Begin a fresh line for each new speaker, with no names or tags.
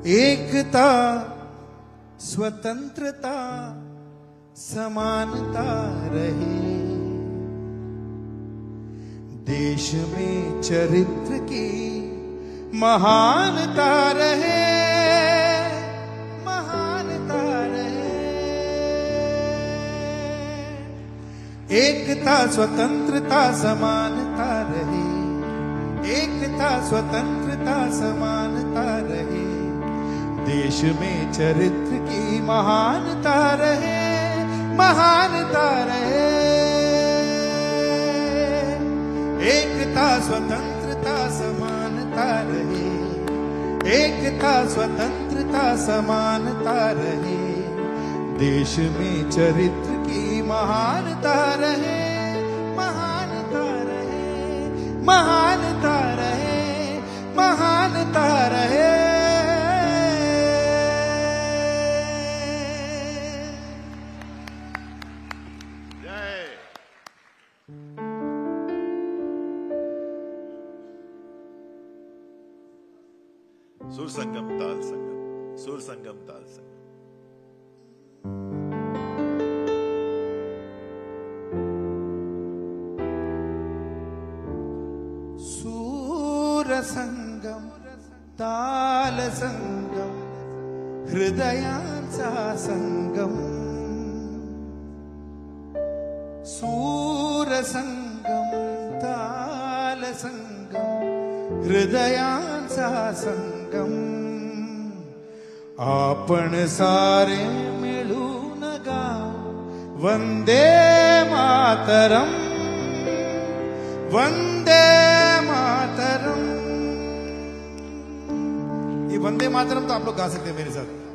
एकता, स्वतंत्रता, समानता रहे। देश में चरित्र की महानता रहे, महानता रहे। एकता, स्वतंत्रता, समानता रहे। एकता, स्वतंत्रता, समानता रहे। देश में चरित्र की महानता रहे, महानता रहे। एकता, स्वतंत्रता, समानता रहे। एकता, स्वतंत्रता, समानता रहे। देश में चरित्र की महानता रहे, महानता रहे, महानता रहे, महानता रहे।
सुर संगम ताल संगम, सुर संगम ताल संगम।
सूर संगम ताल संगम, हृदयांचा संगम। सूर संगम ताल संगम, हृदयांचा संगम। आपण सारे मिळून गाऊ वंदे मातरम, वंदे मातरम। ये वंदे मातरम तो आप लोग गा सकते हैं मेरे साथ।